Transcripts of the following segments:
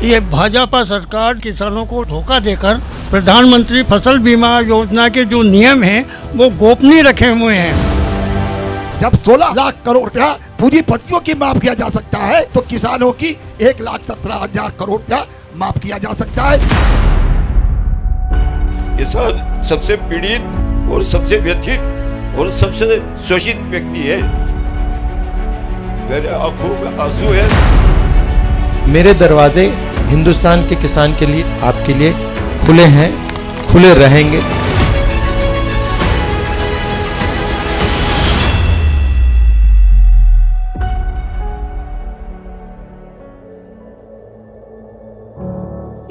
ये भाजपा सरकार किसानों को धोखा देकर प्रधानमंत्री फसल बीमा योजना के जो नियम हैं वो गोपनीय रखे हुए हैं। जब 16 लाख करोड़ रुपया पूरी फसलों की माफ किया जा सकता है तो किसानों की 1,17,000 करोड़ रुपया माफ किया जा सकता है। किसान सबसे पीड़ित और सबसे व्यथित और सबसे शोषित व्यक्ति है। मेरे आंखों में आंसू है। मेरे दरवाजे हिंदुस्तान के किसान के लिए, आपके लिए खुले हैं, खुले रहेंगे।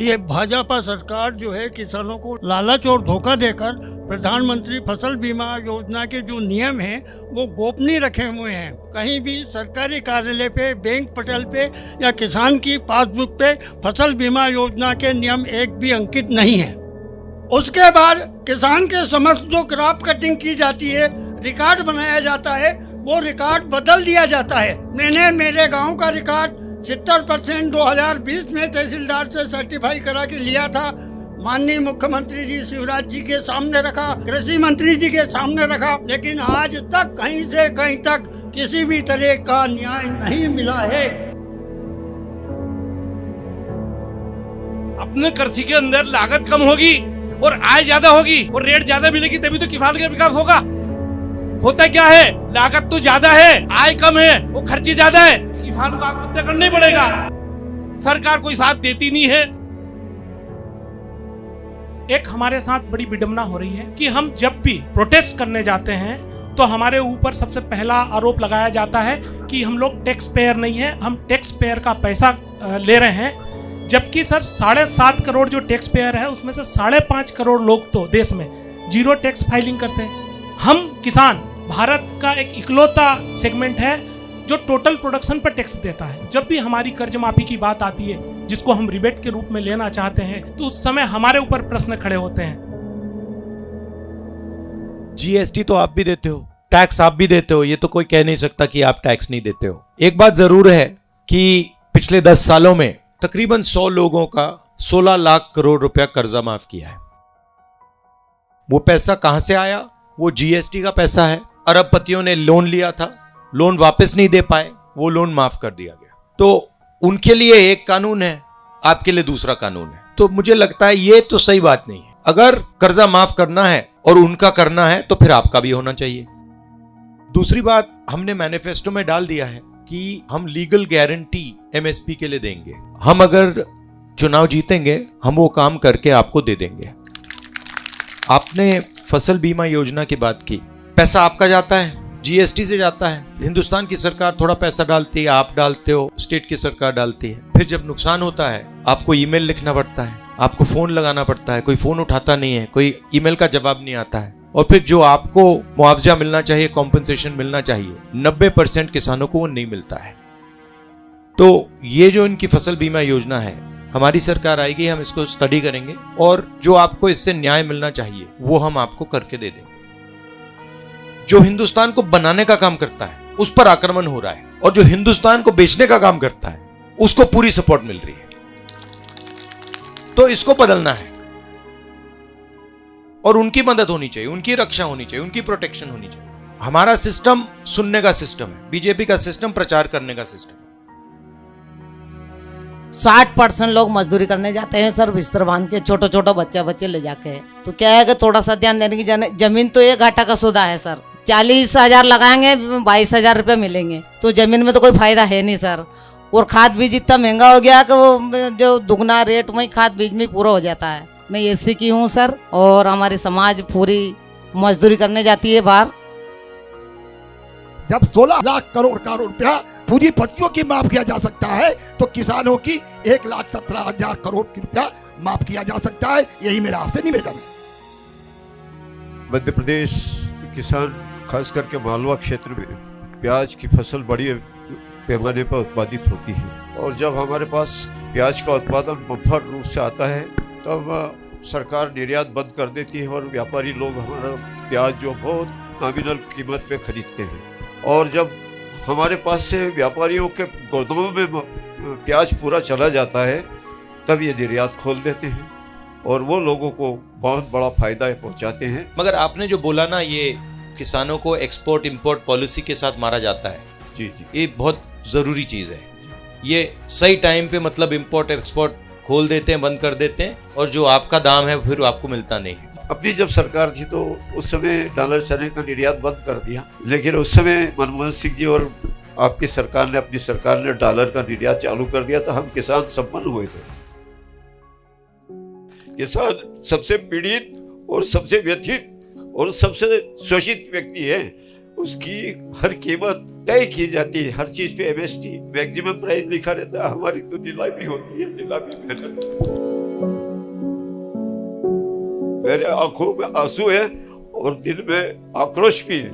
ये भाजपा सरकार जो है किसानों को लालच और धोखा देकर प्रधानमंत्री फसल बीमा योजना के जो नियम हैं वो गोपनीय रखे हुए हैं। कहीं भी सरकारी कार्यालय पे, बैंक पटल पे या किसान की पासबुक पे फसल बीमा योजना के नियम एक भी अंकित नहीं है। उसके बाद किसान के समक्ष जो क्रॉप कटिंग की जाती है, रिकॉर्ड बनाया जाता है, वो रिकॉर्ड बदल दिया जाता है। मैंने मेरे गाँव का रिकॉर्ड 70% 2020 में तहसीलदार से सर्टिफाई करा के लिया था। माननीय मुख्यमंत्री जी शिवराज जी के सामने रखा, कृषि मंत्री जी के सामने रखा, लेकिन आज तक कहीं से कहीं तक किसी भी तरह का न्याय नहीं मिला है। अपने कृषि के अंदर लागत कम होगी और आय ज्यादा होगी और रेट ज्यादा मिलेगी, तभी तो किसान का विकास होगा। होता क्या है, लागत तो ज्यादा है, आय कम है, वो खर्चे ज्यादा है, किसान को आत्महत्या करना ही पड़ेगा। सरकार कोई साथ देती नहीं है। एक हमारे साथ बड़ी विडंबना हो रही है कि हम जब भी प्रोटेस्ट करने जाते हैं तो हमारे ऊपर सबसे पहला आरोप लगाया जाता है कि हम लोग टैक्स पेयर नहीं है, हम टैक्स पेयर का पैसा ले रहे हैं। जबकि सर 7.5 करोड़ जो टैक्स पेयर है उसमें से 5.5 करोड़ लोग तो देश में जीरो टैक्स फाइलिंग करते हैं। हम किसान भारत का एक इकलौता सेगमेंट है जो टोटल प्रोडक्शन पर टैक्स देता है। जब भी हमारी कर्ज माफी की बात आती है जिसको हम रिबेट के रूप में लेना चाहते हैं तो उस समय हमारे ऊपर प्रश्न खड़े होते हैं। जीएसटी तो आप भी देते हो, टैक्स आप भी देते हो, ये तो कोई कह नहीं सकता कि आप टैक्स नहीं देते हो। एक बात जरूर है कि पिछले 10 सालों में तकरीबन 100 लोगों का 16 लाख करोड़ रुपया कर्जा माफ किया है। वो पैसा कहां से आया? वो जीएसटी का पैसा है। अरबपतियों ने लोन लिया था, लोन वापस नहीं दे पाए, वो लोन माफ कर दिया गया। तो उनके लिए एक कानून है, आपके लिए दूसरा कानून है। तो मुझे लगता है ये तो सही बात नहीं है। अगर कर्जा माफ करना है और उनका करना है तो फिर आपका भी होना चाहिए। दूसरी बात, हमने मैनिफेस्टो में डाल दिया है कि हम लीगल गारंटी एमएसपी के लिए देंगे। हम अगर चुनाव जीतेंगे हम वो काम करके आपको दे देंगे। आपने फसल बीमा योजना की बात की, पैसा आपका जाता है, जीएसटी से जाता है। हिंदुस्तान की सरकार थोड़ा पैसा डालती है, आप डालते हो, स्टेट की सरकार डालती है। फिर जब नुकसान होता है आपको ईमेल लिखना पड़ता है, आपको फोन लगाना पड़ता है, कोई फोन उठाता नहीं है, कोई ईमेल का जवाब नहीं आता है। और फिर जो आपको मुआवजा मिलना चाहिए, कॉम्पनसेशन मिलना चाहिए, 90% किसानों को वो नहीं मिलता है। तो ये जो इनकी फसल बीमा योजना है, हमारी सरकार आएगी, हम इसको स्टडी करेंगे और जो आपको इससे न्याय मिलना चाहिए वो हम आपको करके दे देंगे। जो हिंदुस्तान को बनाने का काम करता है उस पर आक्रमण हो रहा है, और जो हिंदुस्तान को बेचने का काम करता है उसको पूरी सपोर्ट मिल रही है। तो इसको बदलना है और उनकी मदद होनी चाहिए, उनकी रक्षा होनी चाहिए, उनकी प्रोटेक्शन होनी चाहिए। हमारा सिस्टम सुनने का सिस्टम है, बीजेपी का सिस्टम प्रचार करने का सिस्टम है। 60% लोग मजदूरी करने जाते हैं सर, बिस्तर बांध के, छोटे छोटे बच्चे ले जाके। तो क्या है कि थोड़ा सा ध्यान देने की जमीन तो ये घाटा का सौदा है सर। 40,000 लगाएंगे 22,000 रुपये मिलेंगे, तो जमीन में तो कोई फायदा है नहीं सर। और खाद बीज इतना महंगा हो गया कि वो जो दुगना रेट वही खाद बीज में पूरा हो जाता है। मैं एससी की हूँ सर, और हमारी समाज पूरी मजदूरी करने जाती है बाहर। जब 16 लाख करोड़ का रुपया पूरी फसलों की माफ किया जा सकता है तो किसानों की 1,17,000 करोड़ की रुपया माफ किया जा सकता है। यही मेरा आपसे निवेदन है। मध्य प्रदेश किसान खास करके मालवा क्षेत्र में प्याज की फसल बड़ी पैमाने पर उत्पादित होती है, और जब हमारे पास प्याज का उत्पादन बम्पर रूप से आता है तब सरकार निर्यात बंद कर देती है और व्यापारी लोग हमारा प्याज जो बहुत नॉमिनल कीमत पे खरीदते हैं। और जब हमारे पास से व्यापारियों के गोदामों में प्याज पूरा चला जाता है तब ये निर्यात खोल देते हैं और वो लोगों को बहुत बड़ा फायदा पहुंचाते हैं। मगर आपने जो बोला ना, ये किसानों को एक्सपोर्ट इंपोर्ट पॉलिसी के साथ मारा जाता है, जी जी, ये बहुत ज़रूरी चीज़ है। ये सही टाइम पे मतलब इंपोर्ट एक्सपोर्ट खोल देते हैं, बंद कर देते हैं, और जो आपका दाम है फिर आपको मिलता नहीं है। अपनी जब सरकार थी तो उस समय डॉलर चने का निर्यात बंद कर दिया, लेकिन उस समय मनमोहन सिंह जी और आपकी सरकार ने, अपनी सरकार ने डॉलर का निर्यात चालू कर दिया तो हम किसान संपन्न हुए थे। किसान सबसे पीड़ित और सबसे व्यथित और सबसे शोषित व्यक्ति है, उसकी हर कीमत तय की जाती है, हर चीज पे एमएसटी मैक्सिमम प्राइस लिखा रहता है। हमारी तो नीलामी होती है, नीलामी मेहनत। मेरे आंखों में आंसू है और दिल में आक्रोश भी है।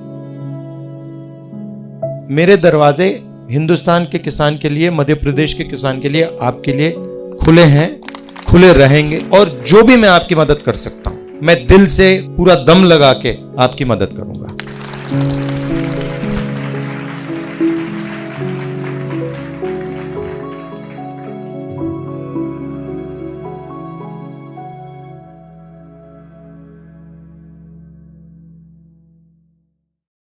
मेरे दरवाजे हिंदुस्तान के किसान के लिए, मध्य प्रदेश के किसान के लिए, आपके लिए खुले हैं, खुले रहेंगे, और जो भी मैं आपकी मदद कर सकता हूं मैं दिल से पूरा दम लगा के आपकी मदद करूंगा।